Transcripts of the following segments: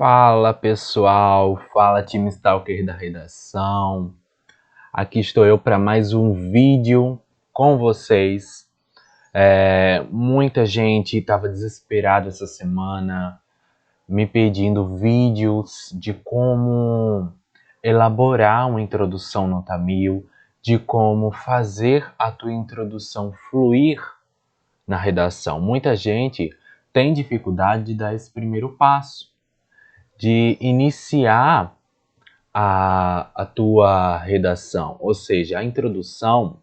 Fala pessoal, fala time Stalker da redação. Aqui estou eu para mais um vídeo com vocês. Muita gente estava desesperada essa semana, me pedindo vídeos de como elaborar uma introdução nota 1000, de como fazer a tua introdução fluir na redação. Muita gente tem dificuldade de dar esse primeiro passo, de iniciar a tua redação, ou seja, a introdução,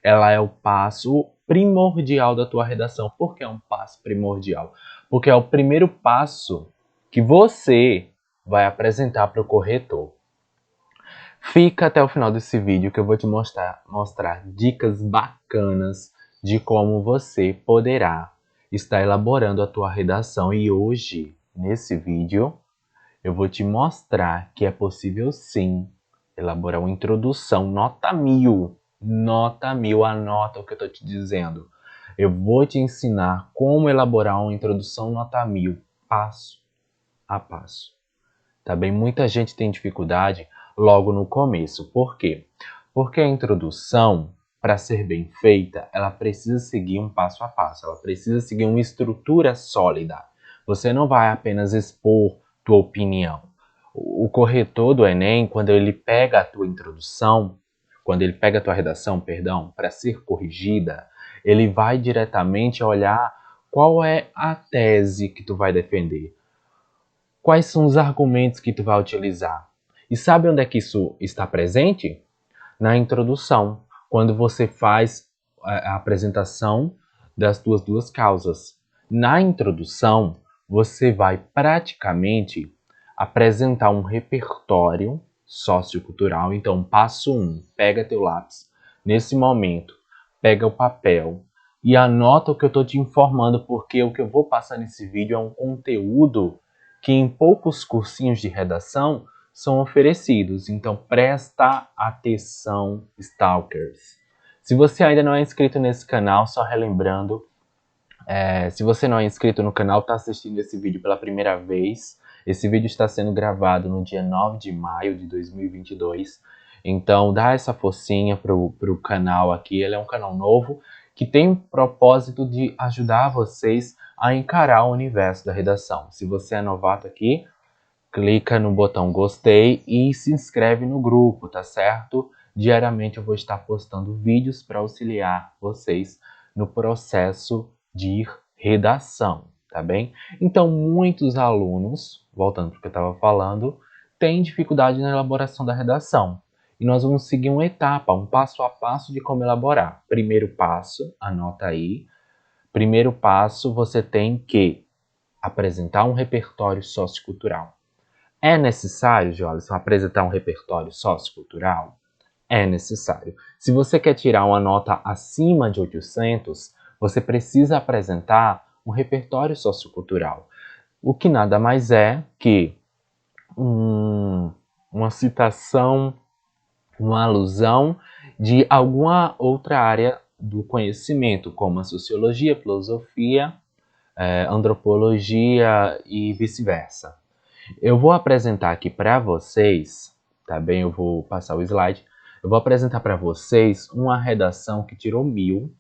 ela é o passo primordial da tua redação. Por que é um passo primordial? Porque é o primeiro passo que você vai apresentar para o corretor. Fica até o final desse vídeo que eu vou te mostrar dicas bacanas de como você poderá estar elaborando a tua redação. E hoje, nesse vídeo, eu vou te mostrar que é possível sim elaborar uma introdução nota 1000. Nota 1000, anota o que eu estou te dizendo. Eu vou te ensinar como elaborar uma introdução nota 1000, passo a passo. Tá bem? Muita gente tem dificuldade logo no começo. Por quê? Porque a introdução, para ser bem feita, ela precisa seguir um passo a passo. Ela precisa seguir uma estrutura sólida. Você não vai apenas expor tua opinião. O corretor do Enem, quando ele pega a tua introdução, quando ele pega a tua redação, perdão, para ser corrigida, ele vai diretamente olhar qual é a tese que tu vai defender. Quais são os argumentos que tu vai utilizar? E sabe onde é que isso está presente? Na introdução, quando você faz a apresentação das tuas duas causas. Na introdução, você vai praticamente apresentar um repertório sociocultural. Então, passo 1, pega teu lápis. Nesse momento, pega o papel e anota o que eu estou te informando, porque o que eu vou passar nesse vídeo é um conteúdo que em poucos cursinhos de redação são oferecidos. Então presta atenção, Stalkers. Se você ainda não é inscrito nesse canal, só relembrando, se você não é inscrito no canal, está assistindo esse vídeo pela primeira vez, esse vídeo está sendo gravado no dia 9 de maio de 2022. Então dá essa forcinha pro canal aqui, ele é um canal novo, que tem o propósito de ajudar vocês a encarar o universo da redação. Se você é novato aqui, clica no botão gostei e se inscreve no grupo, tá certo? Diariamente eu vou estar postando vídeos para auxiliar vocês no processo de redação, tá bem? Então, muitos alunos, voltando para o que eu estava falando, têm dificuldade na elaboração da redação. E nós vamos seguir uma etapa, um passo a passo de como elaborar. Primeiro passo, anota aí. Primeiro passo, você tem que apresentar um repertório sociocultural. É necessário, Joalisson, apresentar um repertório sociocultural? É necessário. Se você quer tirar uma nota acima de 800, você precisa apresentar um repertório sociocultural. O que nada mais é que uma citação, uma alusão de alguma outra área do conhecimento, como a sociologia, filosofia, antropologia e vice-versa. Eu vou apresentar aqui para vocês, tá bem? Eu vou passar o slide. Eu vou apresentar para vocês uma redação que tirou 1000.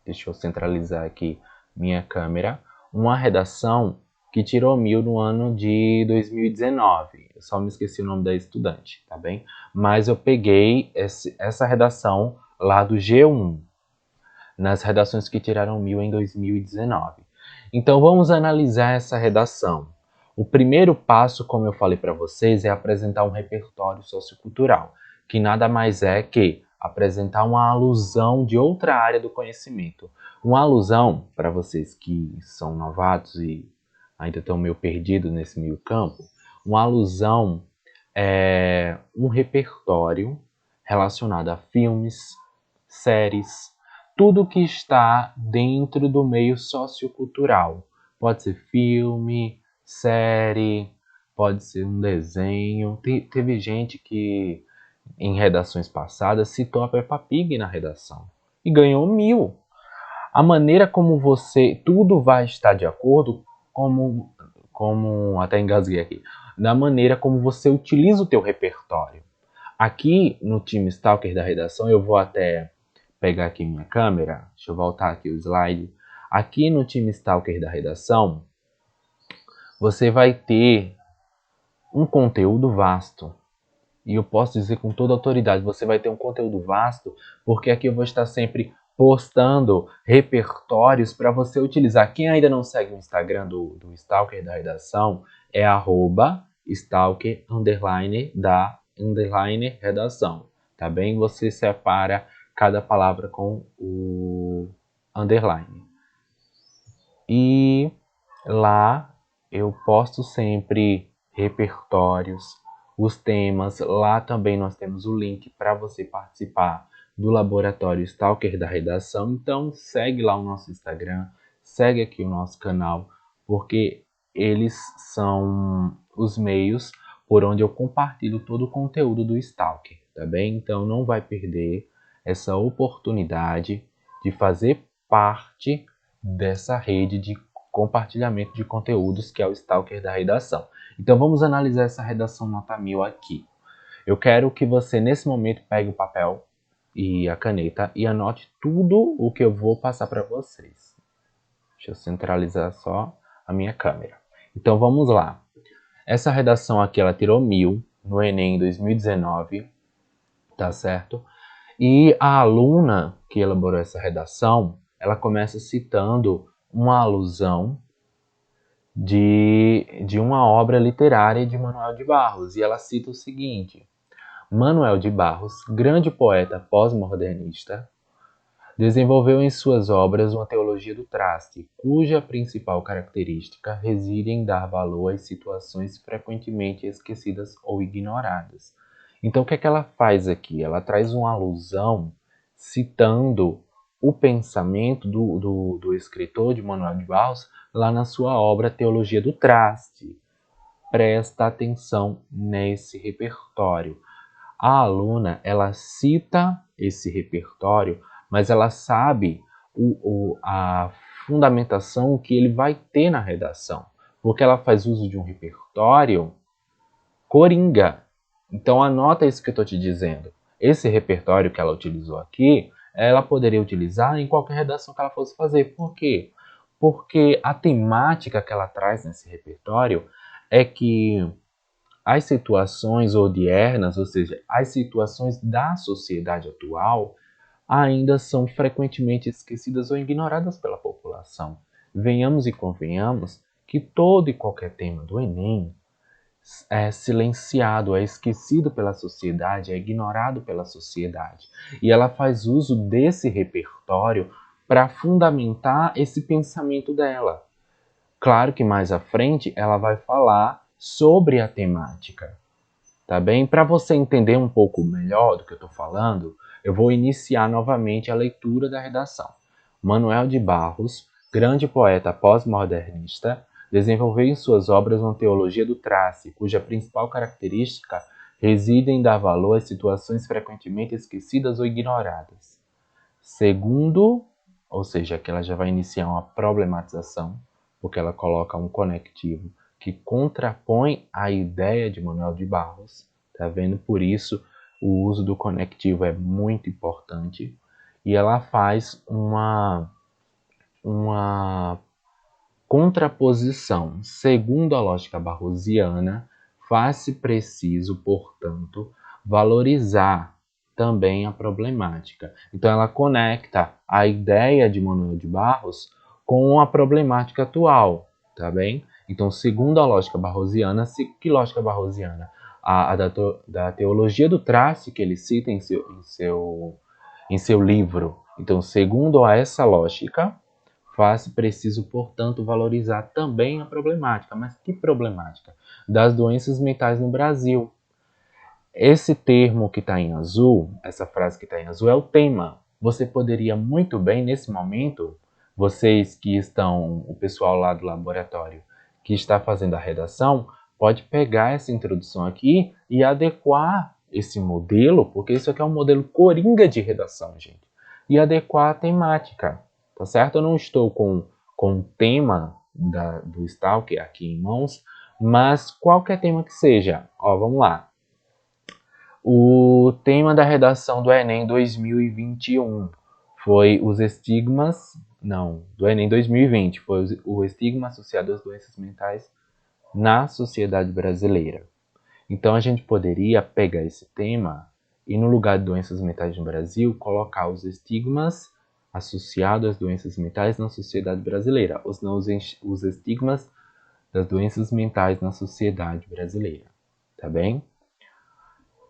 Deixa eu centralizar aqui minha câmera. Uma redação que tirou 1000 no ano de 2019. Eu só me esqueci o nome da estudante, tá bem? Mas eu peguei essa redação lá do G1, nas redações que tiraram 1000 em 2019. Então vamos analisar essa redação. O primeiro passo, como eu falei para vocês, é apresentar um repertório sociocultural, que nada mais é que apresentar uma alusão de outra área do conhecimento. Uma alusão, para vocês que são novatos e ainda estão meio perdidos nesse meio campo, uma alusão é um repertório relacionado a filmes, séries, tudo que está dentro do meio sociocultural. Pode ser filme, série, pode ser um desenho. Teve gente que em redações passadas citou a Peppa Pig na redação e ganhou 1000. A maneira como tudo vai estar de acordo até engasguei aqui, da maneira como você utiliza o teu repertório. Aqui no time Stalker da redação, eu vou até pegar aqui minha câmera, deixa eu voltar aqui o slide. Aqui no time Stalker da redação, você vai ter um conteúdo vasto. E eu posso dizer com toda autoridade, você vai ter um conteúdo vasto, porque aqui eu vou estar sempre postando repertórios para você utilizar. Quem ainda não segue o Instagram do Stalker da redação, é @stalker _redação, tá bem? Você separa cada palavra com o underline. E lá eu posto sempre repertórios, os temas. Lá também nós temos o link para você participar do laboratório Stalker da redação. Então segue lá o nosso Instagram, segue aqui o nosso canal, porque eles são os meios por onde eu compartilho todo o conteúdo do Stalker, tá bem? Então não vai perder essa oportunidade de fazer parte dessa rede de compartilhamento de conteúdos que é o Stalker da redação. Então vamos analisar essa redação nota 1000 aqui. Eu quero que você nesse momento pegue o papel e a caneta e anote tudo o que eu vou passar para vocês. Deixa eu centralizar só a minha câmera. Então vamos lá. Essa redação aqui ela tirou 1000 no Enem 2019, tá certo? E a aluna que elaborou essa redação, ela começa citando uma alusão de uma obra literária de Manuel de Barros. E ela cita o seguinte: Manuel de Barros, grande poeta pós-modernista, desenvolveu em suas obras uma teologia do traste, cuja principal característica reside em dar valor às situações frequentemente esquecidas ou ignoradas. Então, o que é que ela faz aqui? Ela traz uma alusão citando o pensamento do escritor de Manuel de Barros lá na sua obra Teologia do Traste. Presta atenção nesse repertório. A aluna, ela cita esse repertório, mas ela sabe a fundamentação que ele vai ter na redação, porque ela faz uso de um repertório coringa. Então anota isso que eu estou te dizendo. Esse repertório que ela utilizou aqui, ela poderia utilizar em qualquer redação que ela fosse fazer. Por quê? Porque a temática que ela traz nesse repertório é que as situações odiernas, ou seja, as situações da sociedade atual, ainda são frequentemente esquecidas ou ignoradas pela população. Venhamos e convenhamos que todo e qualquer tema do Enem é silenciado, é esquecido pela sociedade, é ignorado pela sociedade. E ela faz uso desse repertório para fundamentar esse pensamento dela. Claro que mais à frente ela vai falar sobre a temática, tá bem? Para você entender um pouco melhor do que eu estou falando, eu vou iniciar novamente a leitura da redação. Manuel de Barros, grande poeta pós-modernista, desenvolveu em suas obras uma teologia do traste, cuja principal característica reside em dar valor às situações frequentemente esquecidas ou ignoradas. Segundo, ou seja, que ela já vai iniciar uma problematização, porque ela coloca um conectivo que contrapõe a ideia de Manuel de Barros, tá vendo? Por isso, o uso do conectivo é muito importante. E ela faz uma contraposição. Segundo a lógica barrosiana, faz-se preciso, portanto, valorizar também a problemática. Então ela conecta a ideia de Manuel de Barros com a problemática atual, tá bem? Então, segundo a lógica barrosiana, que lógica barrosiana? A da teologia do traste que ele cita em seu livro. Então, segundo a essa lógica, faz preciso, portanto, valorizar também a problemática. Mas que problemática? Das doenças mentais no Brasil. Esse termo que está em azul, essa frase que está em azul, é o tema. Você poderia muito bem, nesse momento, vocês que estão, o pessoal lá do laboratório, que está fazendo a redação, pode pegar essa introdução aqui e adequar esse modelo, porque isso aqui é um modelo coringa de redação, gente, e adequar a temática, tá certo? Eu não estou com um tema do Stalker aqui em mãos, mas qualquer tema que seja. Ó, vamos lá. O tema da redação do Enem 2021 foi os estigmas, não, do Enem 2020, foi o estigma associado às doenças mentais na sociedade brasileira. Então a gente poderia pegar esse tema e, no lugar de doenças mentais no Brasil, colocar os estigmas associados às doenças mentais na sociedade brasileira, os estigmas das doenças mentais na sociedade brasileira, tá bem?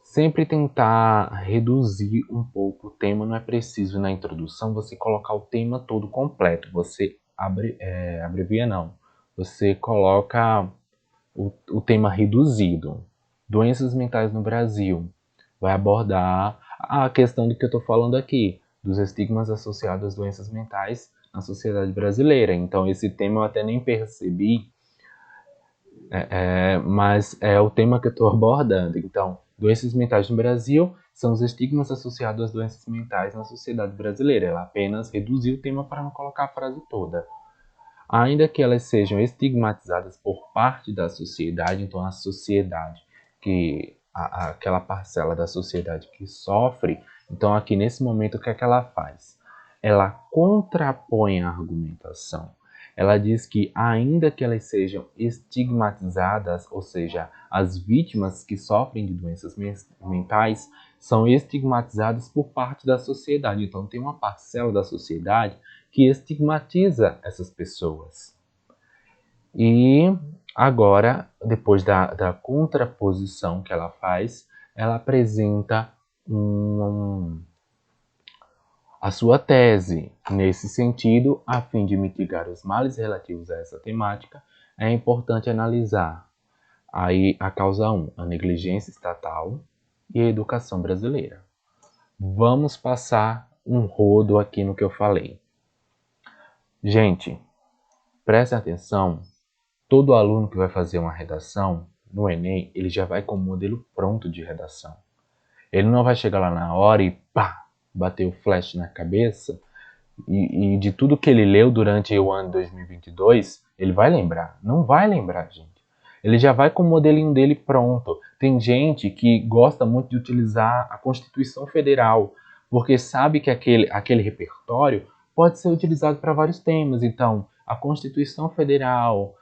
Sempre tentar reduzir um pouco o tema, não é preciso na introdução você colocar o tema todo completo, você abrevia não, você coloca o tema reduzido. Doenças mentais no Brasil, vai abordar a questão do que eu estou falando aqui, dos estigmas associados às doenças mentais na sociedade brasileira. Então esse tema eu até nem percebi, mas é o tema que eu estou abordando. Então, doenças mentais no Brasil são os estigmas associados às doenças mentais na sociedade brasileira. Ela apenas reduziu o tema para não colocar a frase toda. Ainda que elas sejam estigmatizadas por parte da sociedade, então a sociedade, aquela parcela da sociedade que sofre, então aqui nesse momento o que é que ela faz? Ela contrapõe a argumentação. Ela diz que ainda que elas sejam estigmatizadas, ou seja, as vítimas que sofrem de doenças mentais são estigmatizadas por parte da sociedade. Então tem uma parcela da sociedade que estigmatiza essas pessoas. E agora, depois da contraposição que ela faz, ela apresenta a sua tese. Nesse sentido, a fim de mitigar os males relativos a essa temática, é importante analisar aí a causa 1, a negligência estatal e a educação brasileira. Vamos passar um rodo aqui no que eu falei. Gente, prestem atenção, todo aluno que vai fazer uma redação no Enem, ele já vai com o modelo pronto de redação. Ele não vai chegar lá na hora e pá, bater o flash na cabeça e de tudo que ele leu durante o ano 2022, ele vai lembrar. Não vai lembrar, gente. Ele já vai com o modelinho dele pronto. Tem gente que gosta muito de utilizar a Constituição Federal, porque sabe que aquele repertório pode ser utilizado para vários temas. Então, a Constituição Federal,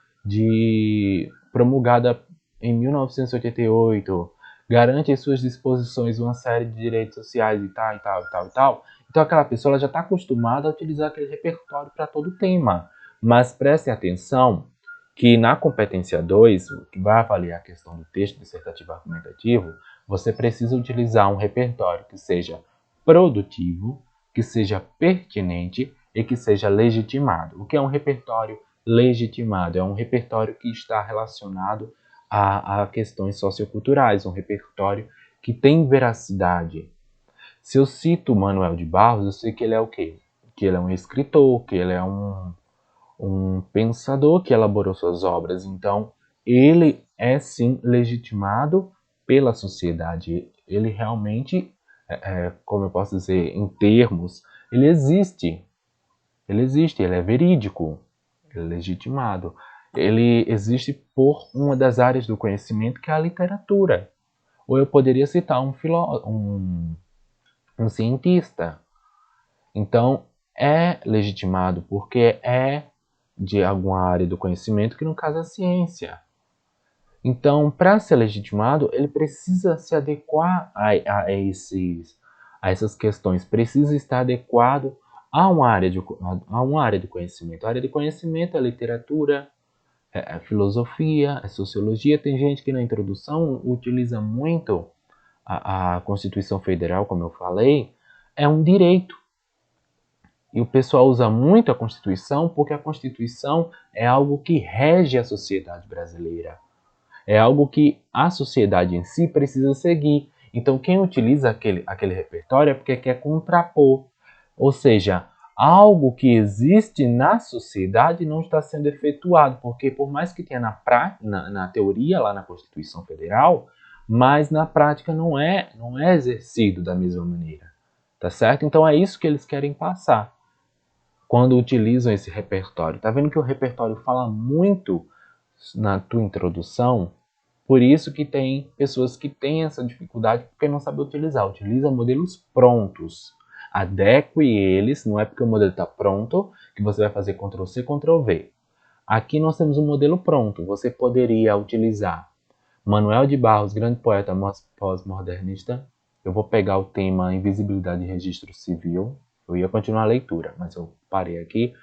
promulgada em 1988, garante em suas disposições uma série de direitos sociais e tal, e tal, e tal, e tal. Então aquela pessoa ela já está acostumada a utilizar aquele repertório para todo tema. Mas prestem atenção que na competência 2, que vai avaliar a questão do texto dissertativo argumentativo, você precisa utilizar um repertório que seja produtivo, que seja pertinente e que seja legitimado. O que é um repertório legitimado? É um repertório que está relacionado a questões socioculturais, um repertório que tem veracidade. Se eu cito Manuel de Barros, eu sei que ele é o quê? Que ele é um escritor, que ele é um pensador que elaborou suas obras. Então, ele é sim legitimado pela sociedade. Ele realmente, como eu posso dizer, em termos, ele existe. Ele existe, ele é verídico, ele é legitimado. Ele existe por uma das áreas do conhecimento que é a literatura. Ou eu poderia citar um cientista. Então, é legitimado porque é de alguma área do conhecimento, que no caso é a ciência. Então, para ser legitimado, ele precisa se adequar a essas questões, precisa estar adequado a uma área de conhecimento. A área de conhecimento é literatura, é filosofia, é sociologia. Tem gente que na introdução utiliza muito a Constituição Federal, como eu falei, é um direito. E o pessoal usa muito a Constituição porque a Constituição é algo que rege a sociedade brasileira. É algo que a sociedade em si precisa seguir. Então, quem utiliza aquele repertório é porque quer contrapor. Ou seja, algo que existe na sociedade não está sendo efetuado. Porque, por mais que tenha na teoria, lá na Constituição Federal, mas na prática não é exercido da mesma maneira. Tá certo? Então, é isso que eles querem passar. quando utilizam esse repertório. Tá vendo que o repertório fala muito na tua introdução? Por isso que tem pessoas que têm essa dificuldade porque não sabem utilizar. Utiliza modelos prontos. Adeque eles, não é porque o modelo está pronto que você vai fazer Ctrl+C, Ctrl+V. Aqui nós temos um modelo pronto. Você poderia utilizar Manuel de Barros, grande poeta pós-modernista. Eu vou pegar o tema Invisibilidade e Registro Civil. Eu ia continuar a leitura, mas eu parei aqui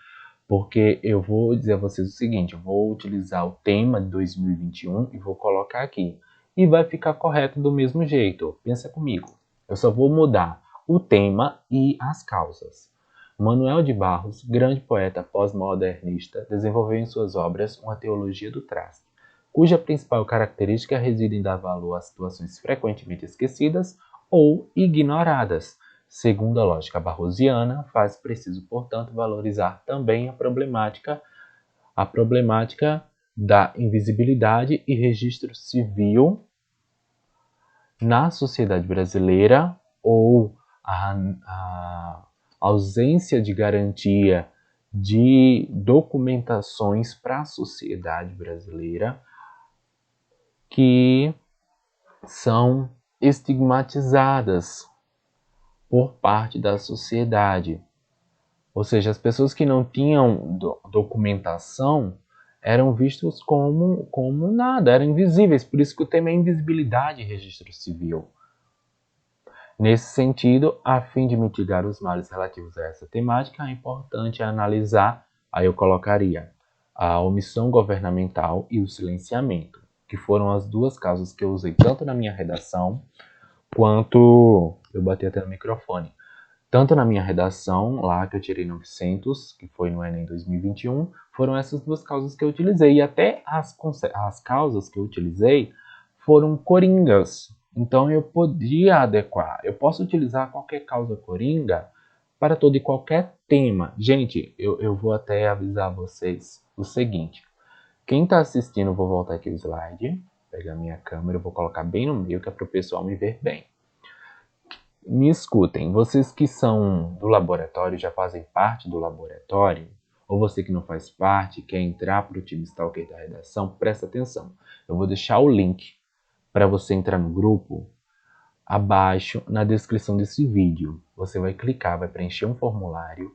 porque eu vou dizer a vocês o seguinte: eu vou utilizar o tema de 2021 e vou colocar aqui. E vai ficar correto do mesmo jeito. Pensa comigo. Eu só vou mudar o tema e as causas. Manuel de Barros, grande poeta pós-modernista, desenvolveu em suas obras uma teologia do traste, cuja principal característica reside em dar valor a situações frequentemente esquecidas ou ignoradas. Segundo a lógica barrosiana, faz preciso, portanto, valorizar também a problemática da invisibilidade e registro civil na sociedade brasileira, ou a ausência de garantia de documentações para a sociedade brasileira que são estigmatizadas por parte da sociedade. Ou seja, as pessoas que não tinham documentação eram vistos como nada, eram invisíveis. Por isso que o tema é invisibilidade e registro civil. Nesse sentido, a fim de mitigar os males relativos a essa temática, é importante analisar, aí eu colocaria, a omissão governamental e o silenciamento, que foram as duas causas que eu usei tanto na minha redação, quanto... eu bati até no microfone. Tanto na minha redação, lá que eu tirei 900, que foi no Enem 2021, foram essas duas causas que eu utilizei. E até as causas que eu utilizei foram coringas. Então eu podia adequar. Eu posso utilizar qualquer causa coringa para todo e qualquer tema. Gente, eu vou até avisar vocês o seguinte. Quem está assistindo, eu vou voltar aqui o slide, pegar minha câmera, eu vou colocar bem no meio, que é para o pessoal me ver bem. Me escutem, vocês que são do laboratório, já fazem parte do laboratório, ou você que não faz parte, quer entrar para o time Stalker da redação, presta atenção. Eu vou deixar o link para você entrar no grupo abaixo na descrição desse vídeo. Você vai clicar, vai preencher um formulário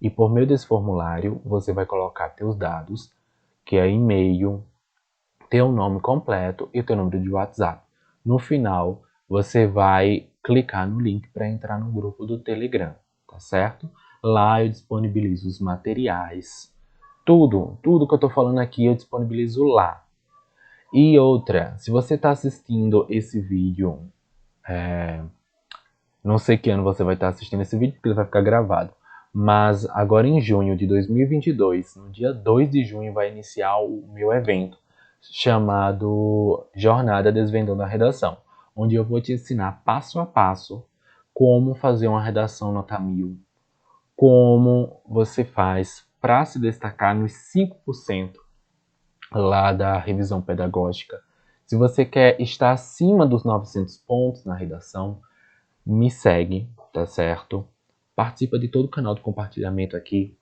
e por meio desse formulário você vai colocar teus dados, que é e-mail, teu nome completo e teu número de WhatsApp. No final, você vai clicar no link para entrar no grupo do Telegram, tá certo? Lá eu disponibilizo os materiais, tudo que eu estou falando aqui eu disponibilizo lá. E outra, se você está assistindo esse vídeo, não sei que ano você vai estar assistindo esse vídeo, porque ele vai ficar gravado, mas agora em junho de 2022, no dia 2 de junho, vai iniciar o meu evento, chamado Jornada Desvendando a Redação, onde eu vou te ensinar passo a passo como fazer uma redação nota 1000, como você faz para se destacar nos 5% lá da revisão pedagógica. Se você quer estar acima dos 900 pontos na redação, me segue, tá certo? Participa de todo o canal de compartilhamento aqui.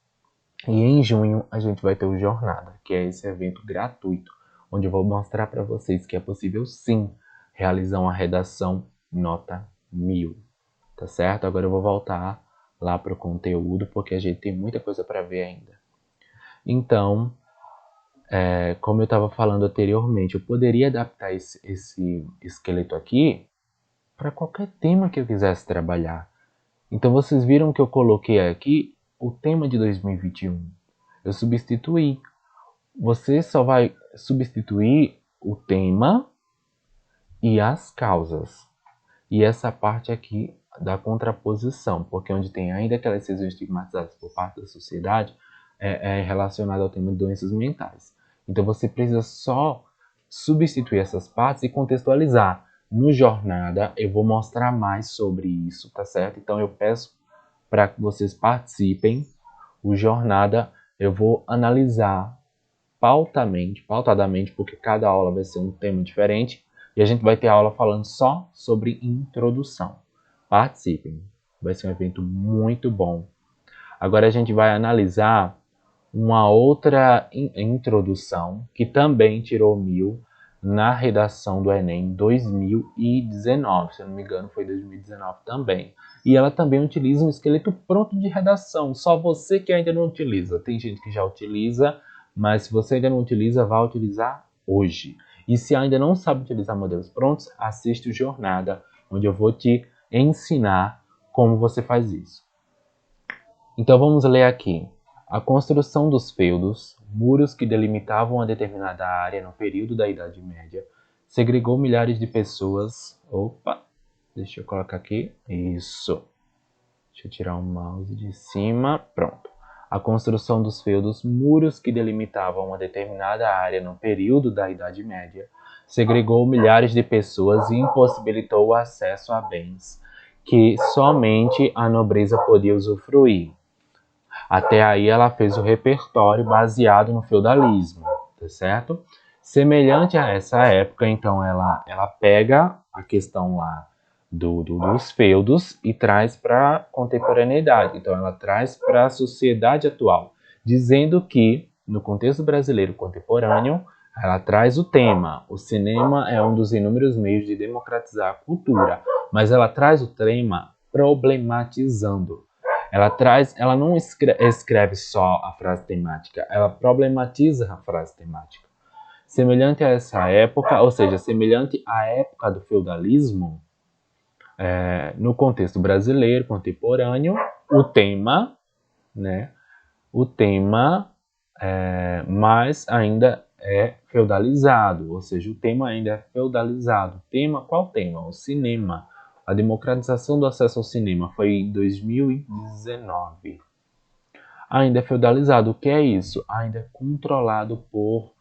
E em junho a gente vai ter o Jornada, que é esse evento gratuito, onde eu vou mostrar para vocês que é possível sim realizar uma redação nota 1000, tá certo? Agora eu vou voltar lá para o conteúdo, porque a gente tem muita coisa para ver ainda. Então, como eu estava falando anteriormente, eu poderia adaptar esse esqueleto aqui para qualquer tema que eu quisesse trabalhar. Então vocês viram que eu coloquei aqui o tema de 2021. Eu substituí. Você só vai substituir o tema e as causas. E essa parte aqui da contraposição, porque onde tem ainda que elas sejam estigmatizadas por parte da sociedade, é relacionado ao tema de doenças mentais. Então você precisa só substituir essas partes e contextualizar. No Jornada eu vou mostrar mais sobre isso, tá certo? Então eu peço para que vocês participem. O Jornada eu vou analisar pautadamente, porque cada aula vai ser um tema diferente, e a gente vai ter aula falando só sobre introdução. Participem, vai ser um evento muito bom. Agora a gente vai analisar uma outra introdução que também tirou 1000 na redação do Enem 2019, se eu não me engano foi 2019 também. E ela também utiliza um esqueleto pronto de redação, só você que ainda não utiliza. Tem gente que já utiliza, mas se você ainda não utiliza, vá utilizar hoje. E se ainda não sabe utilizar modelos prontos, assiste o Jornada, onde eu vou te ensinar como você faz isso. Então vamos ler aqui. A construção dos feudos, muros que delimitavam uma determinada área no período da Idade Média, segregou milhares de pessoas. Opa, deixa eu colocar aqui. Isso. Deixa eu tirar o mouse de cima. Pronto. A construção dos feudos, muros que delimitavam uma determinada área no período da Idade Média, segregou milhares de pessoas e impossibilitou o acesso a bens que somente a nobreza podia usufruir. Até aí ela fez o repertório baseado no feudalismo, tá certo? Semelhante a essa época, então ela pega a questão lá dos feudos e traz para a contemporaneidade. Então ela traz para a sociedade atual, dizendo que no contexto brasileiro contemporâneo, ela traz o tema. O cinema é um dos inúmeros meios de democratizar a cultura, mas ela traz o tema problematizando. Ela não escreve só a frase temática, ela problematiza a frase temática. Semelhante a essa época, ou seja, semelhante à época do feudalismo, no contexto brasileiro contemporâneo, o tema, né, mas ainda é feudalizado, ou seja, o tema ainda é feudalizado. Qual tema? O cinema. A democratização do acesso ao cinema foi em 2019. Ainda é feudalizado. O que é isso? Ainda é controlado por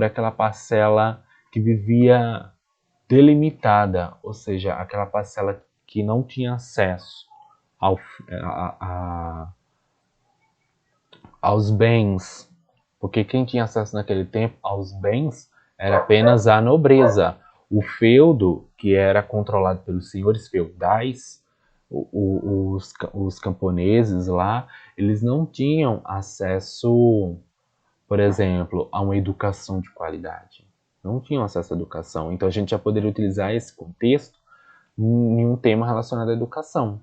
aquela parcela que vivia delimitada, ou seja, aquela parcela que não tinha acesso aos bens. Porque quem tinha acesso naquele tempo aos bens era apenas a nobreza. O feudo, que era controlado pelos senhores feudais, os camponeses lá, eles não tinham acesso, por exemplo, a uma educação de qualidade. Não tinham acesso à educação. Então a gente já poderia utilizar esse contexto em um tema relacionado à educação.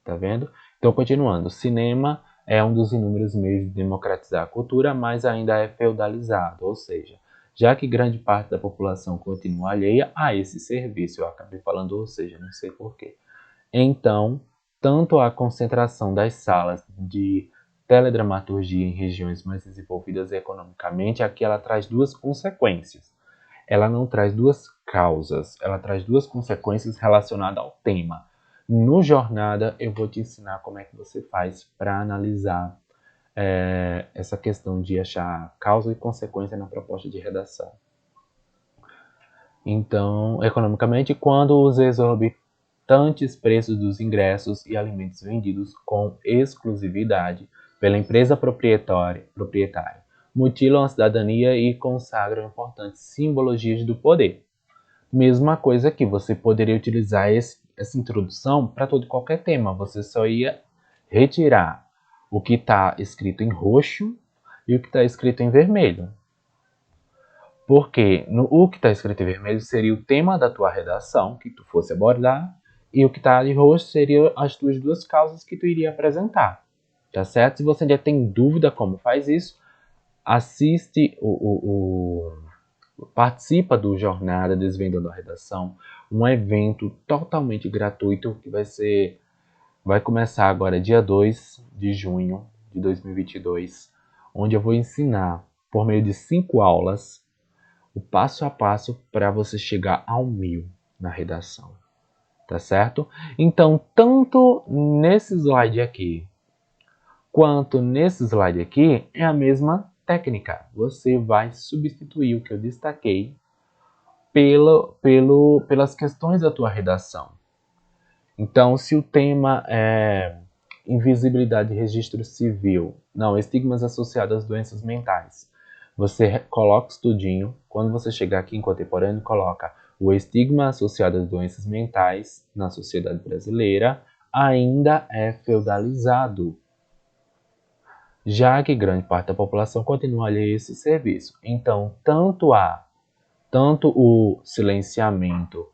Tá vendo? Então, continuando. Cinema é um dos inúmeros meios de democratizar a cultura, mas ainda é feudalizado, ou seja, já que grande parte da população continua alheia a esse serviço. Eu acabei falando, ou seja, não sei porquê. Então, tanto a concentração das salas de teledramaturgia em regiões mais desenvolvidas economicamente, aqui ela traz duas consequências. Ela não traz duas causas, ela traz duas consequências relacionadas ao tema. No Jornada, eu vou te ensinar como é que você faz para analisar essa questão de achar causa e consequência na proposta de redação. Então, economicamente, quando os exorbitantes preços dos ingressos e alimentos vendidos com exclusividade pela empresa proprietária mutilam a cidadania e consagram importantes simbologias do poder. Mesma coisa que você poderia utilizar essa introdução para todo e qualquer tema. Você só ia retirar o que está escrito em roxo e o que está escrito em vermelho. Porque o que está escrito em vermelho seria o tema da tua redação, que tu fosse abordar, e o que está em roxo seria as tuas duas causas que tu iria apresentar. Tá certo? Se você já tem dúvida como faz isso, assiste participa do Jornada Desvendando a Redação, um evento totalmente gratuito que vai começar agora dia 2 de junho de 2022, onde eu vou ensinar por meio de 5 aulas o passo a passo para você chegar ao 1000 na redação, tá certo? Então, tanto nesse slide aqui quanto nesse slide aqui é a mesma técnica. Você vai substituir o que eu destaquei pelas questões da tua redação. Então, se o tema é invisibilidade de registro civil, não, estigmas associados às doenças mentais, você coloca o estudinho, quando você chegar aqui em contemporâneo, coloca o estigma associado às doenças mentais na sociedade brasileira, ainda é feudalizado, já que grande parte da população continua alheia a esse serviço. Então, tanto o silenciamento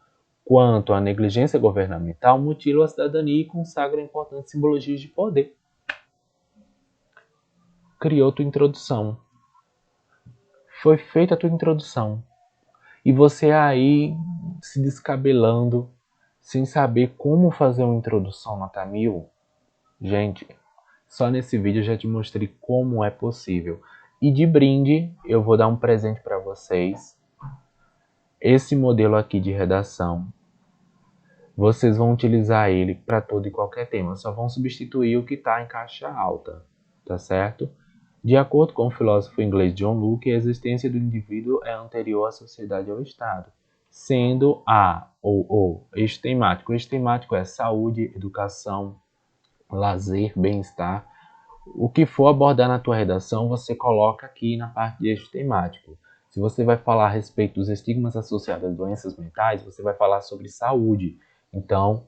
quanto a negligência governamental mutilam a cidadania e consagram importantes simbologias de poder. Criou tua introdução. Foi feita a tua introdução. E você aí se descabelando, sem saber como fazer uma introdução nota 1000. Gente, só nesse vídeo eu já te mostrei como é possível. E de brinde, eu vou dar um presente para vocês. Esse modelo aqui de redação. Vocês vão utilizar ele para todo e qualquer tema. Só vão substituir o que está em caixa alta. Tá certo? De acordo com o filósofo inglês John Locke, a existência do indivíduo é anterior à sociedade e ao Estado, sendo o eixo temático. O eixo temático é saúde, educação, lazer, bem-estar. O que for abordar na tua redação, você coloca aqui na parte de eixo temático. Se você vai falar a respeito dos estigmas associados a doenças mentais, você vai falar sobre saúde. Então,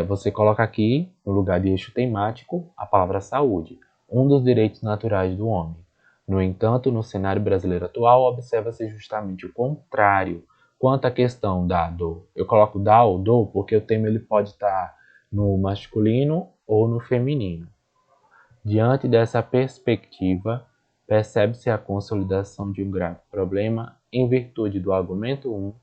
você coloca aqui, no lugar de eixo temático, a palavra saúde, um dos direitos naturais do homem. No entanto, no cenário brasileiro atual, observa-se justamente o contrário. Quanto à questão da dor, eu coloco da ou do porque o tema ele pode estar no masculino ou no feminino. Diante dessa perspectiva, percebe-se a consolidação de um grave problema em virtude do argumento 1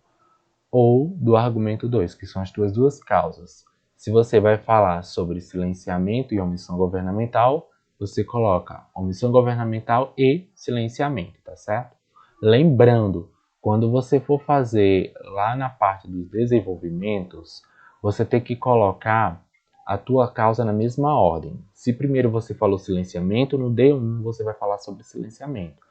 ou do argumento 2, que são as tuas duas causas. Se você vai falar sobre silenciamento e omissão governamental, você coloca omissão governamental e silenciamento, tá certo? Lembrando, quando você for fazer lá na parte dos desenvolvimentos, você tem que colocar a tua causa na mesma ordem. Se primeiro você falou silenciamento, no D1 você vai falar sobre silenciamento.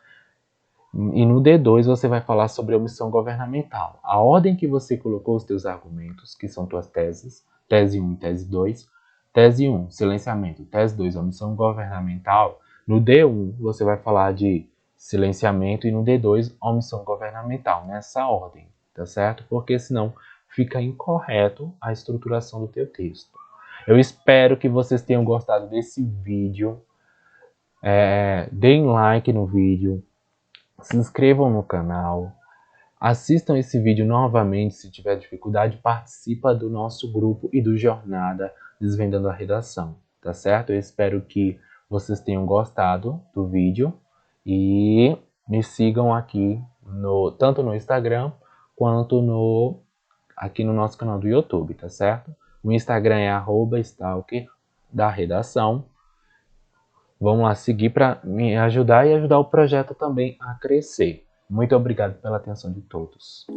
E no D2 você vai falar sobre omissão governamental. A ordem que você colocou os teus argumentos, que são tuas teses, tese 1 e tese 2. Tese 1, silenciamento. Tese 2, omissão governamental. No D1 você vai falar de silenciamento e no D2, omissão governamental. Nessa ordem, tá certo? Porque senão fica incorreto a estruturação do teu texto. Eu espero que vocês tenham gostado desse vídeo. Deem like no vídeo. Se inscrevam no canal, assistam esse vídeo novamente se tiver dificuldade, participa do nosso grupo e do Jornada Desvendando a Redação, tá certo? Eu espero que vocês tenham gostado do vídeo e me sigam aqui, tanto no Instagram quanto aqui no nosso canal do YouTube, tá certo? O Instagram é @stalker_da_redação. Vamos lá seguir para me ajudar e ajudar o projeto também a crescer. Muito obrigado pela atenção de todos.